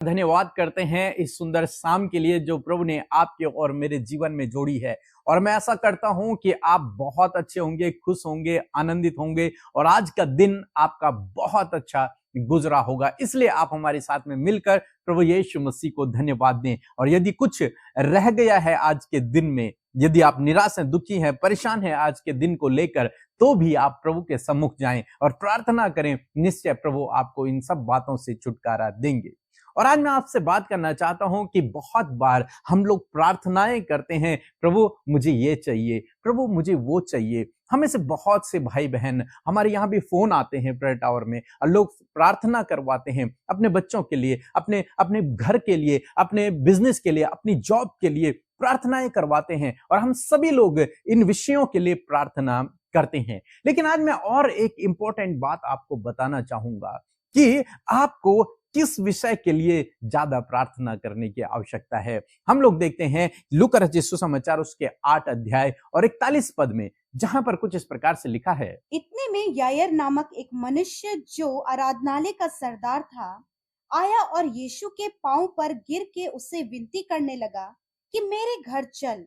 धन्यवाद करते हैं इस सुंदर शाम के लिए जो प्रभु ने आपके और मेरे जीवन में जोड़ी है। और मैं ऐसा करता हूं कि आप बहुत अच्छे होंगे, खुश होंगे, आनंदित होंगे और आज का दिन आपका बहुत अच्छा गुजरा होगा। इसलिए आप हमारे साथ में मिलकर प्रभु यीशु मसीह को धन्यवाद दें। और यदि कुछ रह गया है आज के दिन में, यदि आप निराश हैं, दुखी हैं, परेशान हैं आज के दिन को लेकर, तो भी आप प्रभु के सम्मुख जाएं और प्रार्थना करें। निश्चय प्रभु आपको इन सब बातों से छुटकारा देंगे। और आज मैं आपसे बात करना चाहता हूं कि बहुत बार हम लोग प्रार्थनाएं करते हैं, प्रभु मुझे ये चाहिए, प्रभु मुझे वो चाहिए। हमें से बहुत से भाई बहन हमारे यहाँ भी फोन आते हैं प्रेयर टावर में और लोग प्रार्थना करवाते हैं अपने बच्चों के लिए, अपने अपने घर के लिए, अपने बिजनेस के लिए, अपनी जॉब के लिए प्रार्थनाएं करवाते हैं और हम सभी लोग इन विषयों के लिए प्रार्थना करते हैं। लेकिन आज मैं और एक इंपॉर्टेंट बात आपको बताना चाहूंगा कि आपको किस विषय के लिए ज्यादा प्रार्थना करने की आवश्यकता है। हम लोग देखते हैं लूका रचित सुसमाचार उसके 8 अध्याय और 41 पद में, जहां पर कुछ इस प्रकार से लिखा है। इतने में यायर नामक एक मनुष्य जो आराधनालय का सरदार था आया और यीशु के पांव पर गिर के उससे विनती करने लगा कि मेरे घर चल।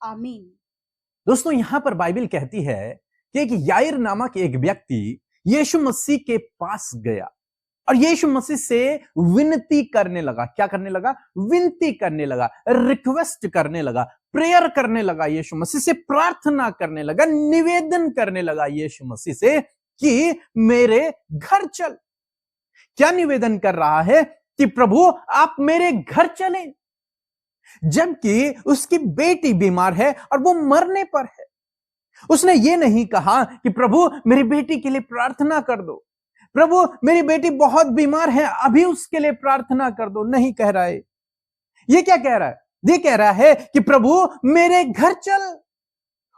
आमीन। दोस्तों, यहां पर बाइबल कहती है कि एक यायर नामक एक व्यक्ति यीशु मसीह के पास गया और यीशु मसीह से विनती करने लगा। क्या करने लगा? विनती करने लगा, रिक्वेस्ट करने लगा, प्रेयर करने लगा, यीशु मसीह से प्रार्थना करने लगा, निवेदन करने लगा यीशु मसीह से कि मेरे घर चल। क्या निवेदन कर रहा है? कि प्रभु आप मेरे घर चलें, जबकि उसकी बेटी बीमार है और वो मरने पर है। उसने ये नहीं कहा कि प्रभु मेरी बेटी के लिए प्रार्थना कर दो, प्रभु मेरी बेटी बहुत बीमार है अभी उसके लिए प्रार्थना कर दो। नहीं कह रहा है। ये क्या कह रहा है? ये कह रहा है कि प्रभु मेरे घर चल।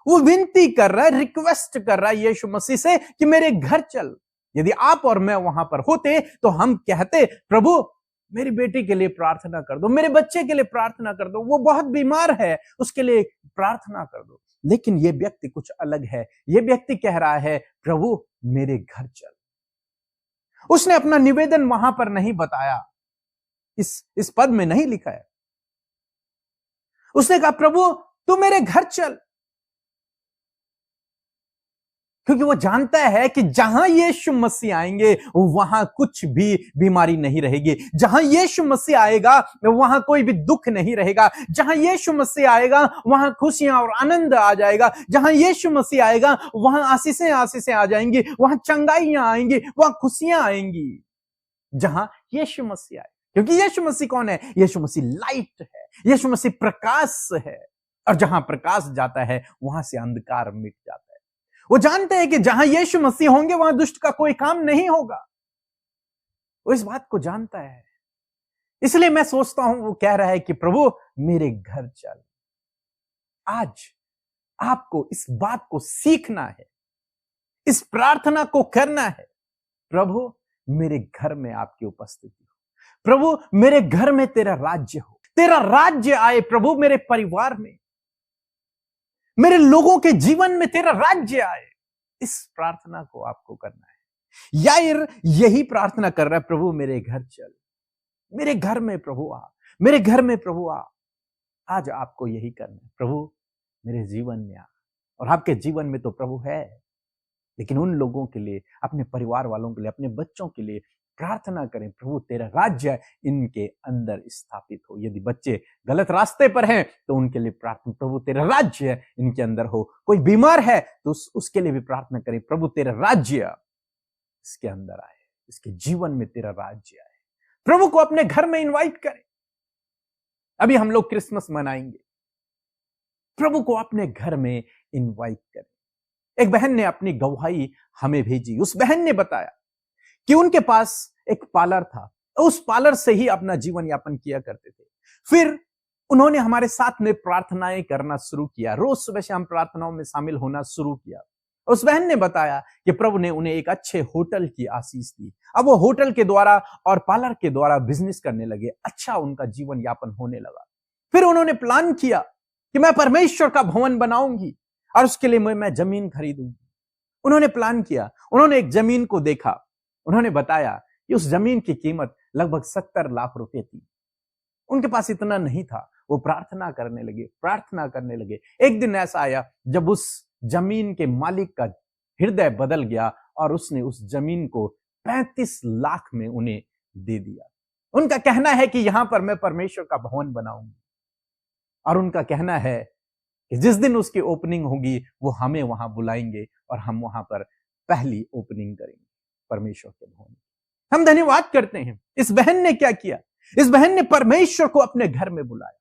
वो विनती कर रहा है, रिक्वेस्ट कर रहा है यीशु मसीह से कि मेरे घर चल। यदि आप और मैं वहां पर होते तो हम कहते, प्रभु मेरी बेटी के लिए प्रार्थना कर दो, मेरे बच्चे के लिए प्रार्थना कर दो, वो बहुत बीमार है उसके लिए प्रार्थना कर दो। लेकिन ये व्यक्ति कुछ अलग है। ये व्यक्ति कह रहा है, प्रभु मेरे घर चल। उसने अपना निवेदन वहां पर नहीं बताया, इस पद में नहीं लिखा है। उसने कहा, प्रभु तू मेरे घर चल, क्योंकि वो जानता है कि जहां यीशु मसीह आएंगे वहां कुछ भी बीमारी नहीं रहेगी। जहां यीशु मसीह आएगा वहां कोई भी दुख नहीं रहेगा। जहां यीशु मसीह आएगा वहां खुशियां और आनंद आ जाएगा। जहां यीशु मसीह आएगा वहां आशीषें आ जाएंगी, वहां चंगाइयां आएंगी, वहां खुशियां आएंगी। जहां यीशु मसीह आए, क्योंकि यीशु मसीह कौन है? यीशु मसीह लाइट है, यीशु मसीह प्रकाश है। और जहां प्रकाश जाता है वहां से अंधकार मिट जाता है। वो जानते हैं कि जहां यीशु मसीह होंगे वहां दुष्ट का कोई काम नहीं होगा। वो इस बात को जानता है। इसलिए मैं सोचता हूं वो कह रहा है कि प्रभु मेरे घर चल। आज आपको इस बात को सीखना है, इस प्रार्थना को करना है। प्रभु मेरे घर में आपकी उपस्थिति हो, प्रभु मेरे घर में तेरा राज्य हो, तेरा राज्य आए प्रभु मेरे परिवार में, मेरे लोगों के जीवन में तेरा राज्य आए। इस प्रार्थना को आपको करना है। यायर यही प्रार्थना कर रहा है, प्रभु मेरे घर चल, मेरे घर में प्रभु आ, मेरे घर में प्रभु आ। आज आपको यही करना है, प्रभु मेरे जीवन में आ। और आपके जीवन में तो प्रभु है, लेकिन उन लोगों के लिए, अपने परिवार वालों के लिए, अपने बच्चों के लिए प्रार्थना करें, प्रभु तेरा राज्य इनके अंदर स्थापित हो। यदि बच्चे गलत रास्ते पर हैं तो उनके लिए प्रार्थना, प्रभु तेरा राज्य इनके अंदर हो। कोई बीमार है तो उसके लिए भी प्रार्थना करें, प्रभु तेरा राज्य इसके अंदर आए, इसके जीवन में तेरा राज्य आए। प्रभु को अपने घर में इनवाइट करें। अभी हम लोग क्रिसमस मनाएंगे, प्रभु को अपने घर में इनवाइट करें। एक बहन ने अपनी गवाही हमें भेजी। उस बहन ने बताया कि उनके पास एक पार्लर था, उस पार्लर से ही अपना जीवन यापन किया करते थे। फिर उन्होंने हमारे साथ में प्रार्थनाएं करना शुरू किया। रोज सुबह शाम प्रार्थनाओं में शामिल होना शुरू किया। उस बहन ने बताया कि प्रभु ने उन्हें एक अच्छे होटल की आशीष दी। अब वो होटल के द्वारा और पार्लर के द्वारा बिजनेस करने लगे। अच्छा उनका जीवन यापन होने लगा। फिर उन्होंने प्लान किया कि मैं परमेश्वर का भवन बनाऊंगी और उसके लिए मैं जमीन खरीदूंगी। उन्होंने प्लान किया, उन्होंने एक जमीन को देखा। उन्होंने बताया कि उस जमीन की कीमत लगभग 70 लाख रुपए थी। उनके पास इतना नहीं था, वो प्रार्थना करने लगे। एक दिन ऐसा आया जब उस जमीन के मालिक का हृदय बदल गया और उसने उस जमीन को 35 लाख में उन्हें दे दिया। उनका कहना है कि यहां पर मैं परमेश्वर का भवन बनाऊंगा, और उनका कहना है कि जिस दिन उसकी ओपनिंग होगी वो हमें वहां बुलाएंगे और हम वहां पर पहली ओपनिंग करेंगे परमेश्वर के भवन। हम धन्यवाद करते हैं। इस बहन ने क्या किया? इस बहन ने परमेश्वर को अपने घर में बुलाया।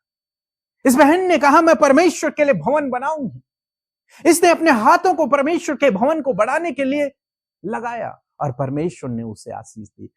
इस बहन ने कहा मैं परमेश्वर के लिए भवन बनाऊंगी। इसने अपने हाथों को परमेश्वर के भवन को बढ़ाने के लिए लगाया और परमेश्वर ने उसे आशीष दी।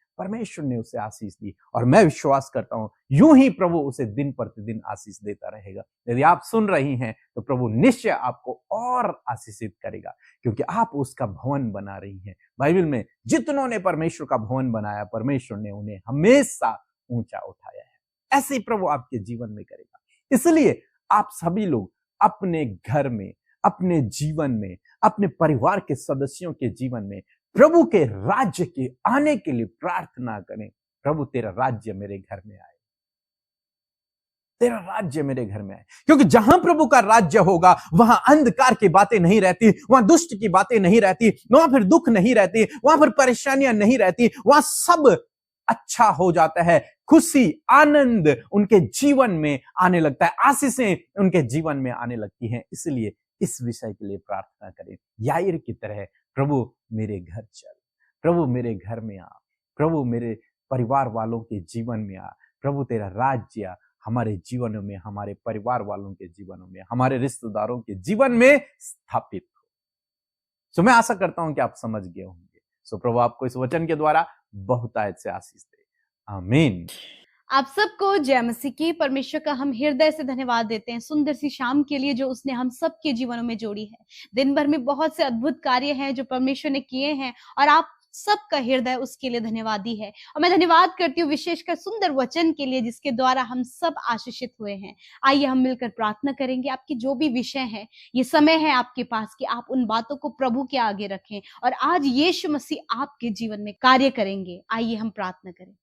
और मैं विश्वास करता हूं यूं ही प्रभु उसे दिन प्रतिदिन आशीष देता रहेगा। यदि आप सुन रही हैं तो प्रभु निश्चय आपको और आशीषित करेगा, क्योंकि आप उसका भवन बना रही हैं। बाइबल में जितनों ने परमेश्वर का भवन बनाया, परमेश्वर ने उन्हें हमेशा ऊंचा उठाया है। ऐसे ही प्रभु आपके जीवन में करेगा। इसलिए आप सभी लोग अपने घर में, अपने जीवन में, अपने परिवार के सदस्यों के जीवन में प्रभु के राज्य के आने के लिए प्रार्थना करें। प्रभु तेरा राज्य मेरे घर में आए, तेरा राज्य मेरे घर में आए। क्योंकि जहां प्रभु का राज्य होगा वहां अंधकार की बातें नहीं रहती, वहां दुष्ट की बातें नहीं रहती, वहां फिर दुख नहीं रहती, वहां पर परेशानियां नहीं रहती, वहां सब अच्छा हो जाता है। खुशी, आनंद उनके जीवन में आने लगता है, आशीषें उनके जीवन में आने लगती हैं। इसलिए इस विषय के लिए प्रार्थना करें, याईर की तरह, प्रभु मेरे घर चल, प्रभु मेरे घर में आ, प्रभु मेरे परिवार वालों के जीवन में आ, प्रभु तेरा राज्य हमारे जीवनों में, हमारे परिवार वालों के जीवनों में, हमारे रिश्तेदारों के जीवन में स्थापित हो। सो मैं आशा करता हूं कि आप समझ गए होंगे। सो प्रभु आपको इस वचन के द्वारा बहुतायत से आशीष दे। आमीन। आप सबको जय मसीह की। परमेश्वर का हम हृदय से धन्यवाद देते हैं सुंदर सी शाम के लिए जो उसने हम सबके जीवनों में जोड़ी है। दिन भर में बहुत से अद्भुत कार्य हैं जो परमेश्वर ने किए हैं और आप सबका हृदय उसके लिए धन्यवादी है। और मैं धन्यवाद करती हूँ विशेषकर सुंदर वचन के लिए जिसके द्वारा हम सब आशीषित हुए हैं। आइए हम मिलकर प्रार्थना करेंगे। आपकी जो भी विषय है, ये समय है आपके पास कि आप उन बातों को प्रभु के आगे रखें और आज यीशु मसीह आपके जीवन में कार्य करेंगे। आइए हम प्रार्थना करें।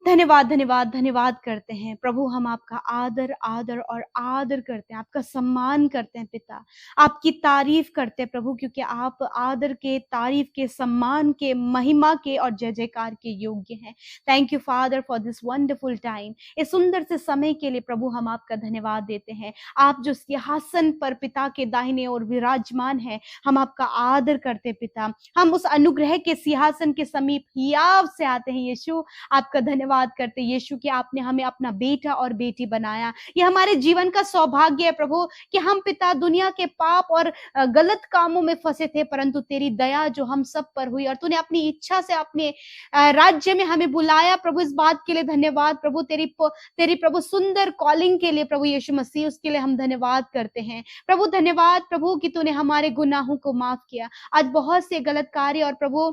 धन्यवाद धन्यवाद धन्यवाद करते हैं प्रभु। हम आपका आदर आदर और आदर करते हैं, आपका सम्मान करते हैं पिता, आपकी तारीफ करते हैं प्रभु, क्योंकि आप आदर के, तारीफ के, सम्मान के, महिमा के और जय जयकार के योग्य हैं। Thank you father for this wonderful time. इस सुंदर से समय के लिए प्रभु हम आपका धन्यवाद देते हैं। आप जो सिंहासन पर पिता के दाहिने ओर विराजमान है, हम आपका आदर करते हैं पिता। हम उस अनुग्रह के सिंहासन के समीप हियाव से आते हैं यीशु, आपका धन्यवाद करते यीशु कि आपने हमें अपना बेटा और बेटी बनाया। ये हमारे जीवन का सौभाग्य है प्रभु कि हम पिता दुनिया के पाप और गलत कामों में फंसे थे, परंतु तेरी दया जो हम सब पर हुई और तूने अपनी इच्छा से अपने राज्य में हमें बुलाया प्रभु। इस बात के लिए धन्यवाद प्रभु। तेरी प्रभु सुंदर कॉलिंग के लिए प्रभु यीशु मसीह, उसके लिए हम धन्यवाद करते हैं प्रभु। धन्यवाद प्रभु कि तूने हमारे गुनाहों को माफ किया। आज बहुत से गलत कार्य और प्रभु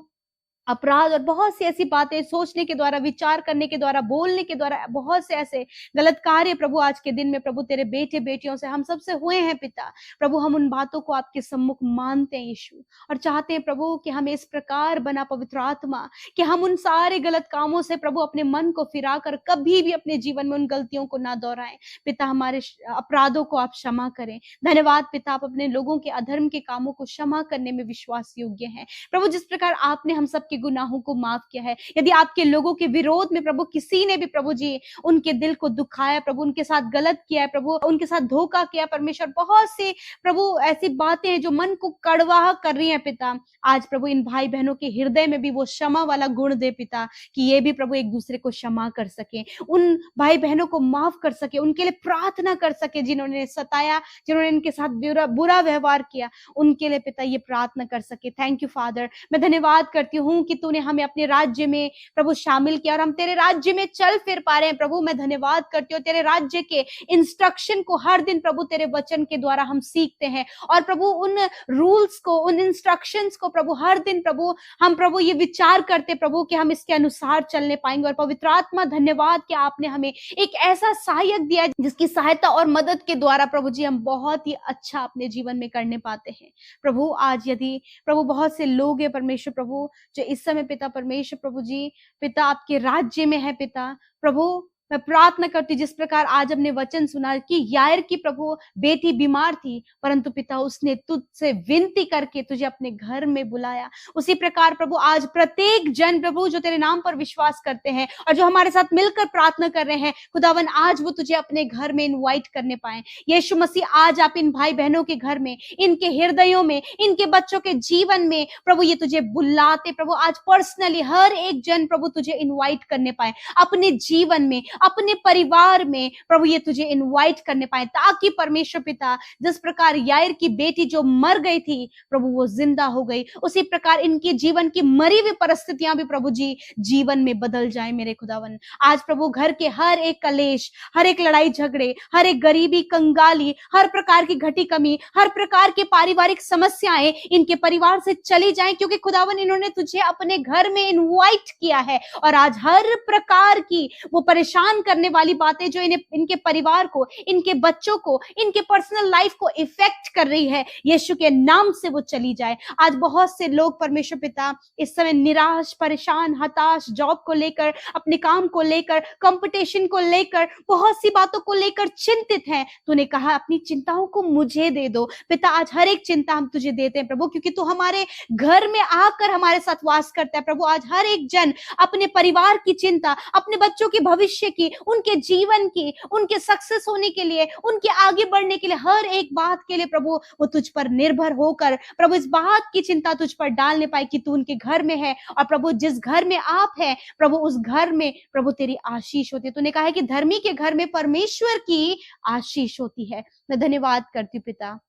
अपराध और बहुत सी ऐसी बातें सोचने के द्वारा, विचार करने के द्वारा, बोलने के द्वारा बहुत से ऐसे गलत कार्य प्रभु आज के दिन में प्रभु तेरे बेटे बेटियों से, हम सबसे हुए हैं पिता। प्रभु हम उन बातों को आपके सम्मुख मानते हैं यीशु और चाहते हैं प्रभु कि हमें इस प्रकार बना पवित्र आत्मा कि हम उन सारे गलत कामों से प्रभु अपने मन को फिराकर कभी भी अपने जीवन में उन गलतियों को ना दोहराएं पिता। हमारे अपराधों को आप क्षमा करें। धन्यवाद पिता, आप अपने लोगों के अधर्म के कामों को क्षमा करने में विश्वास योग्य हैं प्रभु। जिस प्रकार आपने हम सब के गुनाहों को माफ किया है, यदि आपके लोगों के विरोध में प्रभु किसी ने भी प्रभु जी उनके दिल को दुखाया प्रभु, उनके साथ गलत किया है प्रभु, उनके साथ धोखा किया परमेश्वर, बहुत सी प्रभु ऐसी बातें हैं जो मन को कड़वा कर रही हैं पिता, आज प्रभु इन भाई बहनों के हृदय में भी वो क्षमा वाला गुण दे पिता कि ये भी प्रभु एक दूसरे को क्षमा कर सके, उन भाई बहनों को माफ कर सके, उनके लिए प्रार्थना कर सके जिन्होंने सताया, जिन्होंने इनके साथ बुरा व्यवहार किया, उनके लिए पिता ये प्रार्थना कर सके। Thank you father. मैं धन्यवाद करती हूँ कि तूने हमें अपने राज्य में प्रभु शामिल किया और हम तेरे राज्य में चल फिर पा रहे हैं प्रभु। मैं धन्यवाद करती हूँ तेरे राज्य के इंस्ट्रक्शन को हर दिन प्रभु तेरे वचन के द्वारा हम सीखते हैं और प्रभु उन रूल्स को, उन इंस्ट्रक्शंस को प्रभु हर दिन प्रभु हम प्रभु ये विचार करते प्रभु कि हम इसके अनुसार चलने पाएंगे। और पवित्र आत्मा धन्यवाद कि आपने हमें एक ऐसा सहायक दिया जिसकी सहायता और मदद के द्वारा प्रभु जी हम बहुत ही अच्छा अपने जीवन में करने पाते हैं प्रभु। आज यदि प्रभु बहुत से लोग हैं परमेश्वर प्रभु जो इस समय पिता परमेश्वर प्रभु जी, पिता आपके राज्य में है पिता प्रभु। मैं प्रार्थना करती जिस प्रकार आज हमने वचन सुना कि यायर की प्रभु बेटी बीमार थी, परंतु पिता उसने तुझसे विनती करके तुझे अपने घर में बुलाया। उसी प्रकार प्रभु आज प्रत्येक जन प्रभु जो तेरे नाम पर विश्वास करते हैं और जो हमारे साथ मिलकर प्रार्थना कर रहे हैं खुदावन, आज वो तुझे अपने घर में इनवाइट करने पाए। यीशु मसीह, आज आप इन भाई बहनों के घर में, इनके हृदयों में, इनके बच्चों के जीवन में प्रभु ये तुझे बुलाते प्रभु। आज पर्सनली हर एक जन प्रभु तुझे इनवाइट करने पाए अपने जीवन में, अपने परिवार में प्रभु, ये तुझे इनवाइट करने पाए, ताकि परमेश्वर पिता जिस प्रकार यायर की बेटी जो मर गई थी प्रभु वो जिंदा हो गई, उसी प्रकार इनके जीवन की मरी हुई परिस्थितियां भी प्रभु जी जीवन में बदल जाए मेरे खुदावन। आज प्रभु घर के हर एक कलेश, हर एक लड़ाई झगड़े, हर एक गरीबी कंगाली, हर प्रकार की घटी कमी, हर प्रकार की पारिवारिक समस्याएं इनके परिवार से चली जाएं, क्योंकि खुदावन इन्होंने तुझे अपने घर में इनवाइट किया है। और आज हर प्रकार की वो परेशान करने वाली बातें जो इनके परिवार को, इनके बच्चों को, इनके पर्सनल लाइफ को इफेक्ट कर रही है, यीशु के नाम से वो चली जाए। आज बहुत से लोग परमेश्वर पिता इस समय निराश, परेशान, हताश, जॉब को लेकर, अपने काम को लेकर, कंपटीशन को लेकर, बहुत सी बातों को लेकर चिंतित हैं। तूने कहा अपनी चिंताओं को मुझे दे दो पिता। आज हर एक चिंता हम तुझे देते हैं प्रभु, क्योंकि तू हमारे घर में आकर हमारे साथ वास करता है प्रभु। आज हर एक जन अपने परिवार की चिंता, अपने बच्चों के भविष्य की, उनके जीवन की, उनके सक्सेस होने के लिए, उनके आगे बढ़ने के लिए, हर एक बात के लिए प्रभु वो तुझ पर निर्भर होकर प्रभु इस बात की चिंता तुझ पर डालने पाए कि तू उनके घर में है। और प्रभु जिस घर में आप है प्रभु, उस घर में प्रभु तेरी आशीष होती है। तूने कहा है कि धर्मी के घर में परमेश्वर की आशीष होती है। मैं धन्यवाद करती हूँ पिता।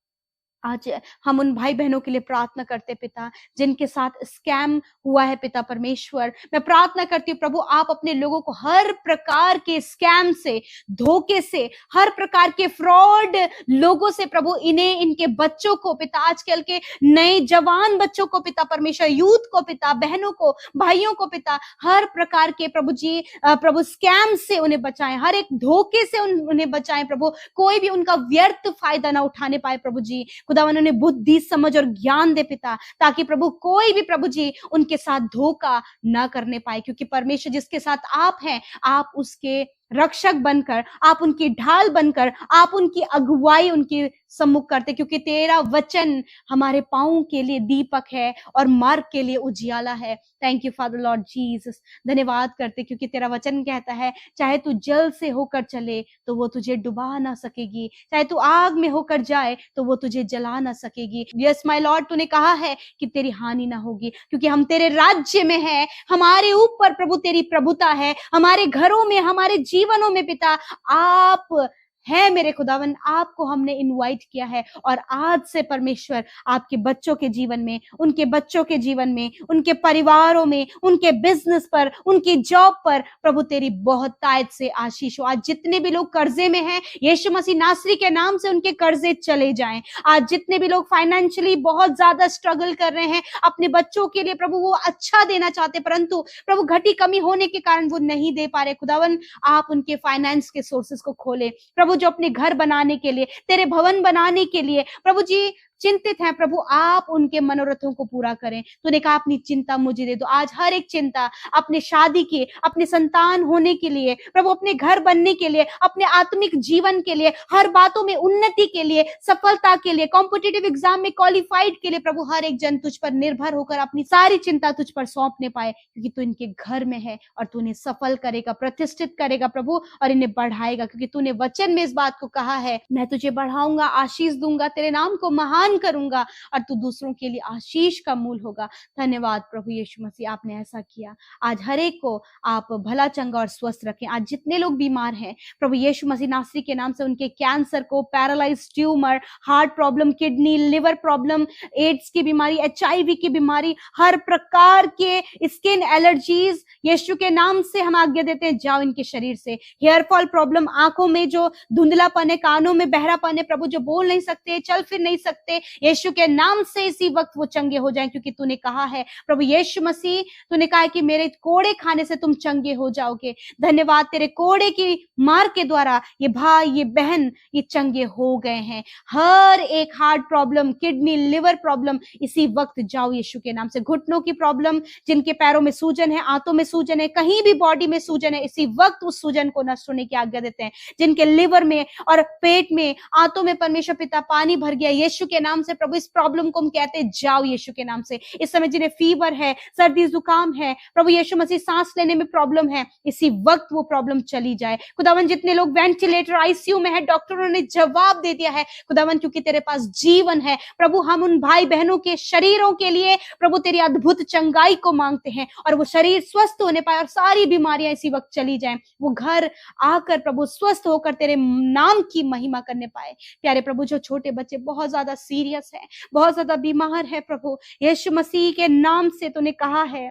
आज हम उन भाई बहनों के लिए प्रार्थना करते पिता जिनके साथ स्कैम हुआ है पिता परमेश्वर। मैं प्रार्थना करती हूँ प्रभु, आप अपने लोगों को हर प्रकार के स्कैम से, धोखे से, हर प्रकार के फ्रॉड लोगों से प्रभु इन्हें, इनके बच्चों को पिता, आजकल के नए जवान बच्चों को पिता परमेश्वर, यूथ को पिता, बहनों को, भाइयों को पिता, हर प्रकार के प्रभु जी प्रभु स्कैम से उन्हें बचाएं, हर एक धोखे से उन्हें बचाएं प्रभु। कोई भी उनका व्यर्थ फायदा ना उठाने पाए प्रभु जी। खुदावन उन्हें बुद्धि, समझ और ज्ञान दे पिता, ताकि प्रभु कोई भी प्रभु जी उनके साथ धोखा ना करने पाए, क्योंकि परमेश्वर जिसके साथ आप हैं, आप उसके रक्षक बनकर, आप उनकी ढाल बनकर, आप उनकी अगुवाई उनकी सम्मुख करते, क्योंकि तेरा वचन हमारे पांवों के लिए दीपक है और मार्ग के लिए उजियाला है। Thank you father Lord Jesus. धन्यवाद करते क्योंकि तेरा वचन कहता है चाहे तू जल से होकर चले तो वो तुझे डुबा ना सकेगी, चाहे तू आग में होकर जाए तो वो तुझे जला ना सकेगी। यस माय लॉर्ड, तूने कहा है कि तेरी हानि ना होगी, क्योंकि हम तेरे राज्य में हैं, हमारे ऊपर प्रभु तेरी प्रभुता है, हमारे घरों में, हमारे जीवनों में पिता आप है मेरे खुदावन। आपको हमने इनवाइट किया है और आज से परमेश्वर आपके बच्चों के जीवन में, उनके बच्चों के जीवन में, उनके परिवारों में, उनके बिजनेस पर, उनकी जॉब पर प्रभु तेरी बहुत तायत से आशीष हो। आज जितने भी लोग कर्जे में हैं, यीशु मसीह नासरी के नाम से उनके कर्जे चले जाएं। आज जितने भी लोग फाइनेंशियली बहुत ज्यादा स्ट्रगल कर रहे हैं, अपने बच्चों के लिए प्रभु वो अच्छा देना चाहते, परंतु प्रभु घटी कमी होने के कारण वो नहीं दे पा रहे, खुदावन आप उनके फाइनेंस के सोर्सेस को खोले प्रभु। जो अपने घर बनाने के लिए, तेरे भवन बनाने के लिए प्रभु जी चिंतित हैं, प्रभु आप उनके मनोरथों को पूरा करें। तूने कहा अपनी चिंता मुझे दे दो। आज हर एक चिंता अपने शादी की, अपने संतान होने के लिए प्रभु, अपने घर बनने के लिए, अपने आत्मिक जीवन के लिए, हर बातों में उन्नति के लिए, सफलता के लिए, कॉम्पिटिटिव एग्जाम में क्वालिफाइड के लिए प्रभु हर एक जन तुझ पर निर्भर होकर अपनी सारी चिंता तुझ पर सौंपने पाए, क्योंकि तू इनके घर में है और तू इन्हें सफल करेगा, प्रतिष्ठित करेगा प्रभु, और इन्हें बढ़ाएगा, क्योंकि तूने वचन में इस बात को कहा है, मैं तुझे बढ़ाऊंगा, आशीष दूंगा, तेरे नाम को महान करूंगा और तू दूसरों के लिए आशीष का मूल होगा। धन्यवाद प्रभु यीशु मसीह, आपने ऐसा किया। आज हर एक को आप भला चंगा और स्वस्थ रखें। आज जितने लोग बीमार हैं प्रभु यीशु मसीह नासरी के नाम से उनके कैंसर को, paralyse tumour, heart problem, kidney, liver problem, AIDS की बीमारी, HIV की बीमारी, हर प्रकार के स्किन एलर्जीज यीशु के नाम से हम आज्ञा देते हैं जाओ इनके शरीर से। हेयर फॉल प्रॉब्लम, आंखों में जो धुंधलापन है, कानों में बहरापन है प्रभु, जो बोल नहीं सकते, चल फिर नहीं सकते, करते, यीशु के नाम से इसी वक्त वो चंगे हो जाएं, क्योंकि तूने कहा है प्रभु यीशु मसीह, तूने कहा है कि मेरे कोड़े खाने से तुम चंगे हो जाओगे। धन्यवाद, तेरे कोड़े की मार के द्वारा ये भाई, ये बहन, ये चंगे हो गए हैं। हर एक heart problem, kidney, liver problem इसी वक्त जाओ यीशु के नाम से। घुटनों की प्रॉब्लम, जिनके पैरों में सूजन है, आंतों में सूजन है, कहीं भी बॉडी में सूजन है, इसी वक्त उस सूजन को नष्ट होने की आज्ञा देते हैं। जिनके लिवर में और पेट में, आंतों में परमेश्वर पिता पानी भर गया, यीशु के नाम से प्रभु इस प्रॉब्लम को हम कहते हैं जाओ यीशु के नाम से। इस समय जिन्हें फीवर है, सर्दी जुकाम है, प्रभु यीशु मसीह सांस लेने में प्रॉब्लम है, इसी वक्त वो प्रॉब्लम चली जाए। खुदावन जितने लोग वेंटिलेटर, आईसीयू में है, डॉक्टरों ने जवाब दे दिया है खुदावन, क्योंकि तेरे पास जीवन है प्रभु। हम उन भाई बहनों के शरीरों के लिए प्रभु तेरी अद्भुत चंगाई को मांगते हैं, और वो शरीर स्वस्थ होने पाए और सारी बीमारियां इसी वक्त चली जाएं। वो घर आकर प्रभु स्वस्थ होकर तेरे नाम की महिमा करने पाए। प्यारे प्रभु, जो छोटे बच्चे बहुत ज्यादा सीरियस है, बहुत ज्यादा बीमार है, प्रभु यीशु मसीह के नाम से तूने कहा है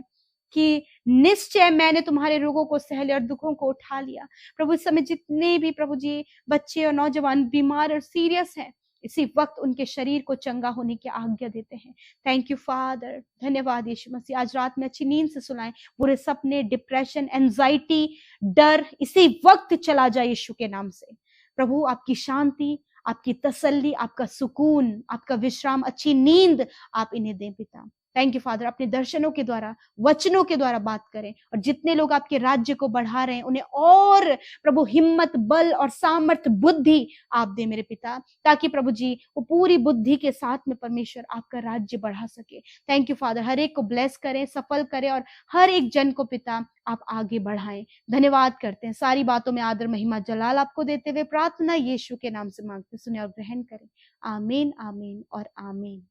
कि निश्चय मैंने तुम्हारे रोगों को सह लिया और दुखों को उठा लिया। प्रभु इस समय जितने भी प्रभु जी बच्चे और नौजवान बीमार और सीरियस हैं, इसी वक्त उनके शरीर को चंगा होने की आज्ञा देते हैं। थैंक यू फादर, धन्यवाद यीशु मसीह। आज रात में अच्छी नींद से सुलाएं, बुरे सपने, डिप्रेशन, एंजाइटी, डर इसी वक्त चला जाए यीशु के नाम से। प्रभु आपकी शांति, आपकी तसल्ली, आपका सुकून, आपका विश्राम, अच्छी नींद आप इन्हें दें पिता। थैंक यू फादर, अपने दर्शनों के द्वारा, वचनों के द्वारा बात करें, और जितने लोग आपके राज्य को बढ़ा रहे हैं उन्हें और प्रभु हिम्मत, बल और सामर्थ, बुद्धि आप दे मेरे पिता, ताकि प्रभु जी वो पूरी बुद्धि के साथ में परमेश्वर आपका राज्य बढ़ा सके। थैंक यू फादर, हर एक को ब्लेस करें, सफल करें, और हर एक जन को पिता आप आगे बढ़ाएं। धन्यवाद करते हैं, सारी बातों में आदर, महिमा, जलाल आपको देते हुए प्रार्थना यीशु के नाम से मांगते, सुने और ग्रहण करें। आमीन, आमीन और आमीन।